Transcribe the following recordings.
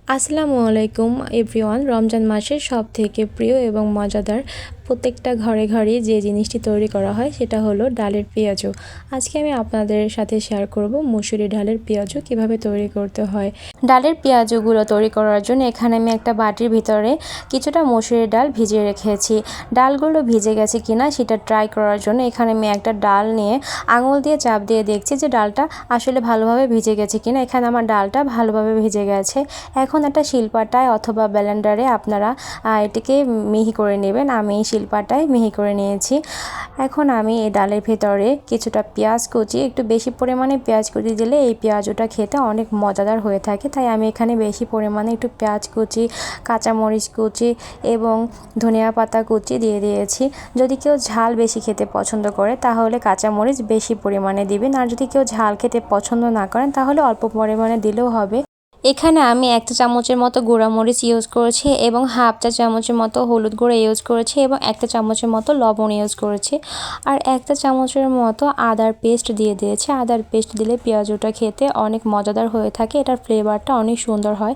আসসালামু আলাইকুম এভরিওয়ান। রমজান মাসের সব থেকে প্রিয় এবং মজাদার প্রত্যেকটা ঘরে ঘরে যে জিনিসটি তৈরি করা হয় সেটা হলো ডালের পেঁয়াজু। আজকে আমি আপনাদের সাথে শেয়ার করব মুসুরি ডালের পেঁয়াজু কিভাবে তৈরি করতে হয়। ডালের পেঁয়াজুগুলো তৈরি করার জন্য এখানে আমি একটা বাটির ভিতরে কিছুটা মুসুরি ডাল ভিজিয়ে রেখেছি। ডালগুলো ভিজে গেছে কিনা সেটা ট্রাই করার জন্য এখানে আমি একটা ডাল নিয়ে আঙুল দিয়ে চাপ দিয়ে দেখছি যে ডালটা আসলে ভালোভাবে ভিজে গেছে কিনা। এখানে আমার ডালটা ভালোভাবে ভিজে গেছে। এখন একটা শিলপাটায় অথবা ব্লেন্ডারে আপনারা এটিকে মিহি করে নেবেন। আমি শিলপাটায় মিহি করে নিয়েছি। এখন আমি এই ডালের ভেতরে কিছুটা পেঁয়াজ কুচি, একটু বেশি পরিমাণে পেঁয়াজ কুচি দিলে এই পেঁয়াজটা খেতে অনেক মজাদার হয়ে থাকে, তাই আমি এখানে বেশি পরিমাণে একটু পেঁয়াজ কুচি, কাঁচামরিচ কুচি এবং ধনিয়া পাতা কুচি দিয়ে দিয়েছি। যদি কেউ ঝাল বেশি খেতে পছন্দ করে তাহলে কাঁচামরিচ বেশি পরিমাণে দিবেন, আর যদি কেউ ঝাল খেতে পছন্দ না করেন তাহলে অল্প পরিমাণে দিলেও হবে। এখানে আমি 1 চা চামচের মতো গুঁড়া মরিচ ইউজ করেছি এবং 1/2 চা চামচের মতো হলুদ গুঁড়া ইউজ করেছি এবং 1 চা চামচের মতো লবণ ইউজ করেছি, আর 1 চা চামচের মতো আদার পেস্ট দিয়ে দিয়েছি। আদার পেস্ট দিলে পেঁয়াজুটা খেতে অনেক মজাদার হয়ে থাকে, এটার ফ্লেভারটা অনেক সুন্দর হয়।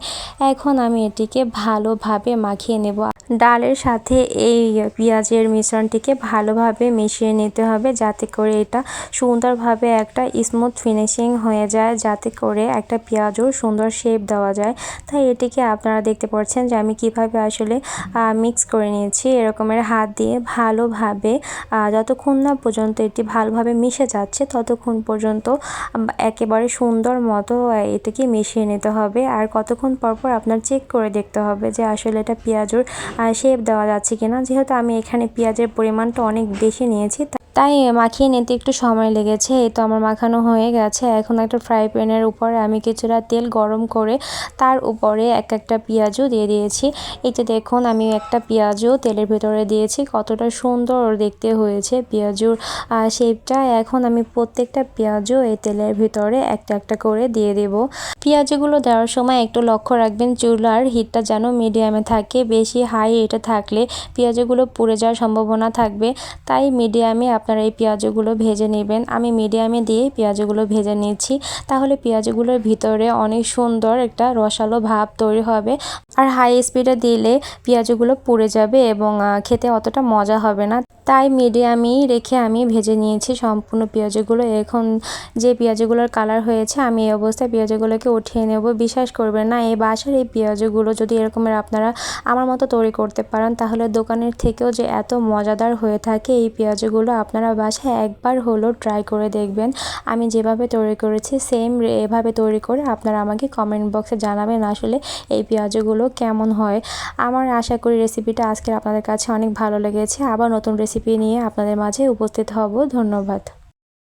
এখন আমি এটিকে ভালোভাবে মাখিয়ে নেব। ডালের সাথে এই পেঁয়াজের মিশ্রণটিকে ভালোভাবে মিশিয়ে নিতে হবে, যাতে করে এটা সুন্দরভাবে একটা স্মুথ ফিনিশিং হয়ে যায়, যাতে করে একটা পেঁয়াজুর সুন্দর শেপ দেওয়া যায়। তাই এটিকে আপনারা দেখতে পাচ্ছেন যে আমি কিভাবে আসলে মিক্স করে নিয়েছি এরকমের হাত দিয়ে ভালোভাবে। যতক্ষণ না পর্যন্ত এটি ভালোভাবে মিশে যাচ্ছে ততক্ষণ পর্যন্ত একেবারে সুন্দর মতো এটিকে মিশিয়ে নিতে হবে। আর কতক্ষণ পর পর আপনার চেক করে দেখতে হবে যে আসলে এটা পেঁয়াজুর শেপ দেওয়া যাচ্ছে কিনা। যেহেতু আমি এখানে পেঁয়াজের পরিমাণটা অনেক বেশি নিয়েছি তাই মাখিয়ে নিতে একটু সময় লেগেছে। এই তো আমার মাখানো হয়ে গেছে। এখন একটা ফ্রাই প্যানের উপরে আমি কিছুটা তেল গরম করে তার উপরে একটা পেঁয়াজু দিয়ে দিয়েছি। এই যে দেখুন, আমি একটা পেঁয়াজু তেলের ভেতরে দিয়েছি, কতটা সুন্দর দেখতে হয়েছে পেঁয়াজুর শেপটা। এখন আমি প্রত্যেকটা পেঁয়াজু এই তেলের ভিতরে একটা একটা করে দিয়ে দেব। পেঁয়াজগুলো দেওয়ার সময় একটু লক্ষ্য রাখবেন চুলার হিটটা যেন মিডিয়ামে থাকে। বেশি হাই এটা থাকলে পেঁয়াজগুলো পুড়ে যাওয়ার সম্ভাবনা থাকবে, তাই মিডিয়ামে আপনারা এই পেঁয়াজগুলো ভেজে নেবেন। আমি মিডিয়ামে দিয়ে পেঁয়াজগুলো ভেজে নিচ্ছি, তাহলে পেঁয়াজগুলোর ভিতরে অনেক সুন্দর একটা রসালো ভাব তৈরি হবে। আর হাই স্পিডে দিলে পেঁয়াজগুলো পুড়ে যাবে এবং খেতে অতটা মজা হবে না, তাই মিডিয়ামেই রেখে আমি ভেজে নিয়েছি সম্পূর্ণ পেঁয়াজগুলো। এখন যে পেঁয়াজগুলোর কালার হয়েছে আমি এই অবস্থায় পেঁয়াজগুলোকে উঠিয়ে নেব। বিশ্বাস করবেন না, এই বাসার এই পেঁয়াজগুলো যদি এরকমের আপনারা আমার মতো তৈরি করতে পারেন তাহলে দোকানের থেকেও যে এত মজাদার হয়ে থাকে। এই পেঁয়াজগুলো আপনারা বাসায় একবার হলেও ট্রাই করে দেখবেন। আমি যেভাবে তৈরি করেছি সেম এভাবে তৈরি করে আপনারা আমাকে কমেন্ট বক্সে জানাবেন আসলে এই পেঁয়াজগুলো কেমন হয়। আমার আশা করি রেসিপিটা আজকের আপনাদের কাছে অনেক ভালো লেগেছে। আবার নতুন রেসিপি নিয়ে আপনাদের মাঝে উপস্থিত হব। ধন্যবাদ।